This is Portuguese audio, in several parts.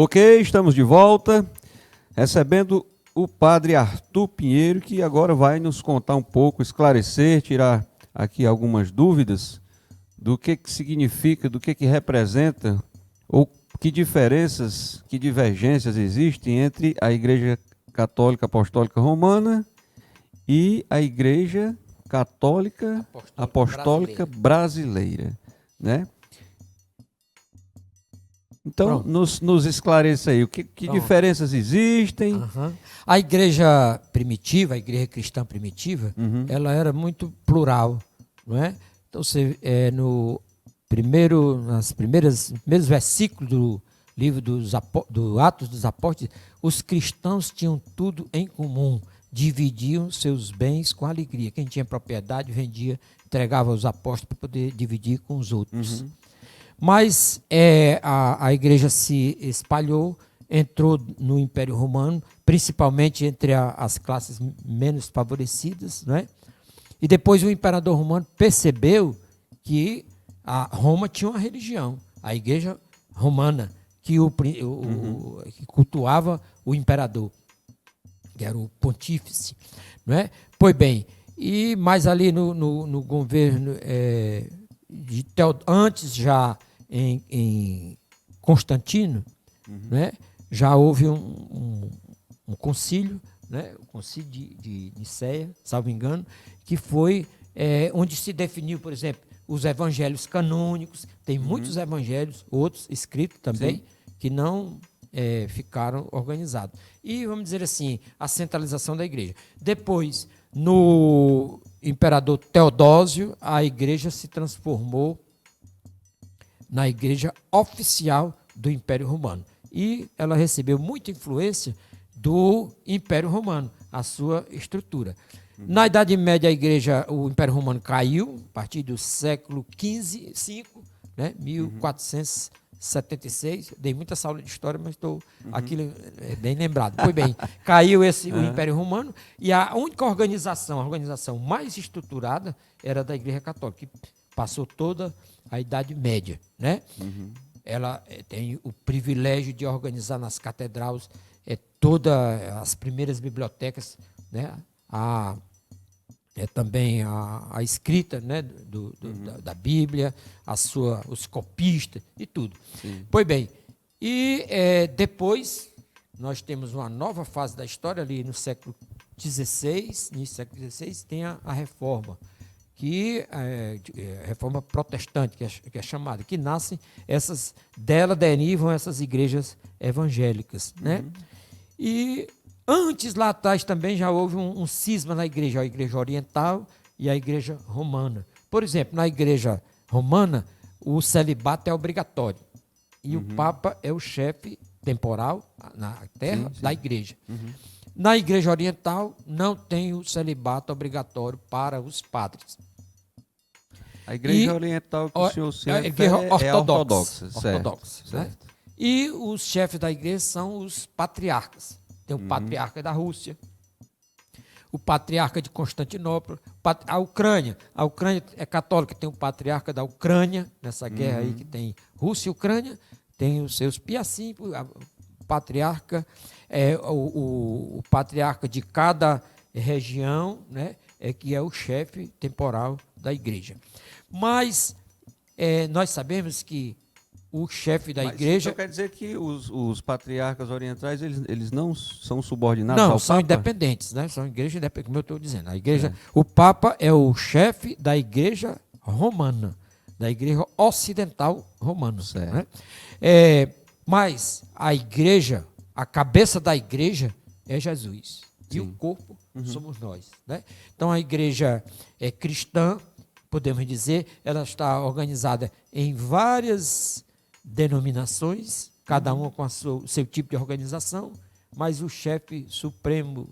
Ok, estamos de volta, recebendo o padre Arthur Pinheiro, que agora vai nos contar um pouco, esclarecer, tirar aqui algumas dúvidas do que significa, do que representa, ou que diferenças, que divergências existem entre a Igreja Católica Apostólica Romana e a Igreja Católica Apostólica Brasileira, né? Então, nos esclareça aí, que diferenças existem? A igreja primitiva, a igreja cristã primitiva, ela era muito plural, não é? Então, você, nos primeiros versículos do livro do Atos dos Apóstolos, os cristãos tinham tudo em comum, dividiam seus bens com alegria. Quem tinha propriedade vendia, entregava aos apóstolos para poder dividir com os outros. Mas a igreja se espalhou, entrou no Império Romano, principalmente entre as classes menos favorecidas, né? E depois o imperador romano percebeu que a Roma tinha uma religião, a igreja romana, que cultuava o imperador, que era o pontífice, não é? Pois bem, e mais ali no governo antes já em Constantino, né, já houve um concílio, né, o concílio de Nicéia, salvo engano, que foi onde se definiu, por exemplo, os evangelhos canônicos. Tem muitos evangelhos, outros escritos também, sim, que não ficaram organizados. E, vamos dizer assim, a centralização da igreja. Depois, no imperador Teodósio, a igreja se transformou na igreja oficial do Império Romano. E ela recebeu muita influência do Império Romano, a sua estrutura. Na Idade Média, o Império Romano caiu, a partir do século XV, né, 1476. Dei muita aula de história, mas estou aquilo bem lembrado. Pois bem, caiu o Império Romano, e a única organização, a organização mais estruturada, era da Igreja Católica, que passou toda a Idade Média, né? Ela tem o privilégio de organizar nas catedrais todas as primeiras bibliotecas, né? Também a escrita, né, da Bíblia, os copistas e tudo. Sim. Pois bem, e depois nós temos uma nova fase da história ali no século XVI, início do século XVI, tem a Reforma, que reforma protestante, que é chamada, que nascem dela derivam essas igrejas evangélicas, né? E antes, lá atrás, também já houve um cisma na igreja, a igreja oriental e a igreja romana. Por exemplo, na igreja romana, o celibato é obrigatório, e o Papa é o chefe temporal na terra, sim, da igreja. Na igreja oriental, não tem o celibato obrigatório para os padres. A igreja oriental que o senhor se refere é ortodoxa. Certo. Né? E os chefes da igreja são os patriarcas. Tem o patriarca da Rússia, o patriarca de Constantinopla, a Ucrânia. A Ucrânia é católica, tem o patriarca da Ucrânia, nessa guerra aí que tem Rússia e Ucrânia, tem os seus piacim, o patriarca, o patriarca de cada região, né, que é o chefe temporal da igreja. Mas nós sabemos que o chefe da igreja... Então quer dizer que os patriarcas orientais, eles não são subordinados ao Papa? Não, são independentes, né? São igrejas independentes, como eu estou dizendo. A igreja, o Papa é o chefe da igreja romana, da igreja ocidental romana. Né? Mas a igreja, a cabeça da igreja é Jesus. Sim. E o corpo somos nós. Né? Então a igreja é cristã, podemos dizer, ela está organizada em várias denominações, cada uma com o seu tipo de organização, mas o chefe supremo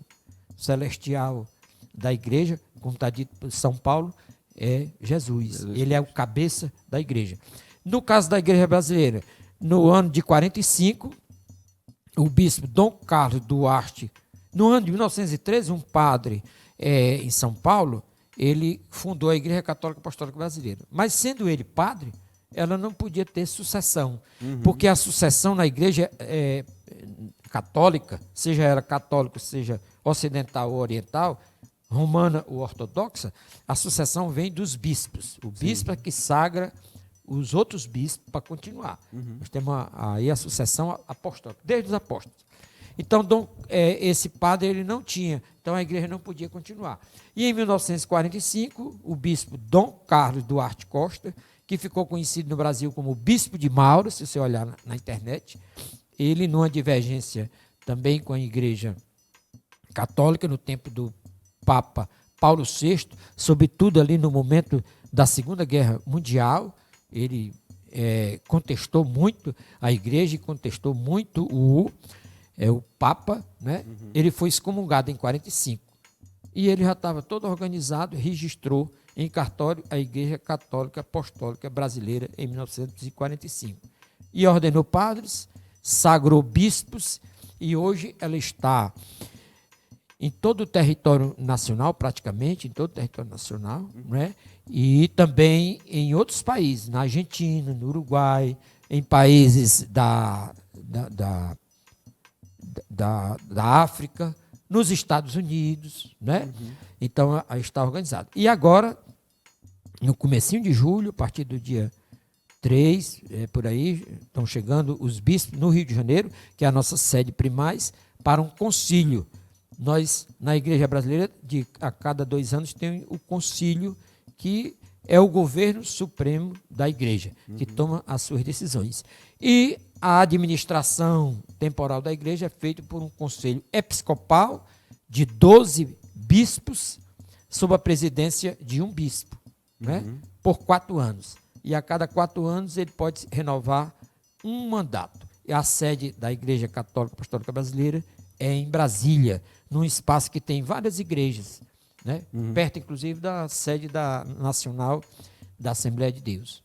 celestial da igreja, como está dito por São Paulo, é Jesus. Ele é o cabeça da igreja. No caso da igreja brasileira, no ano de 45, o bispo Dom Carlos Duarte, no ano de 1913, um padre em São Paulo, ele fundou a Igreja Católica Apostólica Brasileira. Mas sendo ele padre, ela não podia ter sucessão, porque a sucessão na igreja católica, seja ela católica, seja ocidental ou oriental, romana ou ortodoxa, a sucessão vem dos bispos. O bispo é que sagra os outros bispos para continuar. Nós temos aí a sucessão apostólica, desde os apóstolos. Então, esse padre ele não tinha, então a igreja não podia continuar. E em 1945, o bispo Dom Carlos Duarte Costa, que ficou conhecido no Brasil como Bispo de Mauro, se você olhar na internet, ele, numa divergência também com a igreja católica, no tempo do Papa Paulo VI, sobretudo ali no momento da Segunda Guerra Mundial, ele contestou muito a igreja e contestou muito o Papa, né? Ele foi excomungado em 45. E ele já estava todo organizado, registrou em cartório a Igreja Católica Apostólica Brasileira em 1945. E ordenou padres, sagrou bispos, e hoje ela está em todo o território nacional, praticamente, em todo o território nacional, né? E também em outros países, na Argentina, no Uruguai, em países da África, nos Estados Unidos, né? Então, está organizado. E agora, no comecinho de julho, a partir do dia 3, por aí, estão chegando os bispos no Rio de Janeiro, que é a nossa sede primaz, para um concílio. Nós, na Igreja Brasileira, a cada 2 anos, tem o concílio, que é o governo supremo da Igreja, que toma as suas decisões. E a administração temporal da igreja é feita por um conselho episcopal de 12 bispos, sob a presidência de um bispo, né? Por 4 anos. E a cada 4 anos ele pode renovar um mandato. E a sede da Igreja Católica Apostólica Brasileira é em Brasília, num espaço que tem várias igrejas, né? Perto, inclusive, da sede nacional da Assembleia de Deus.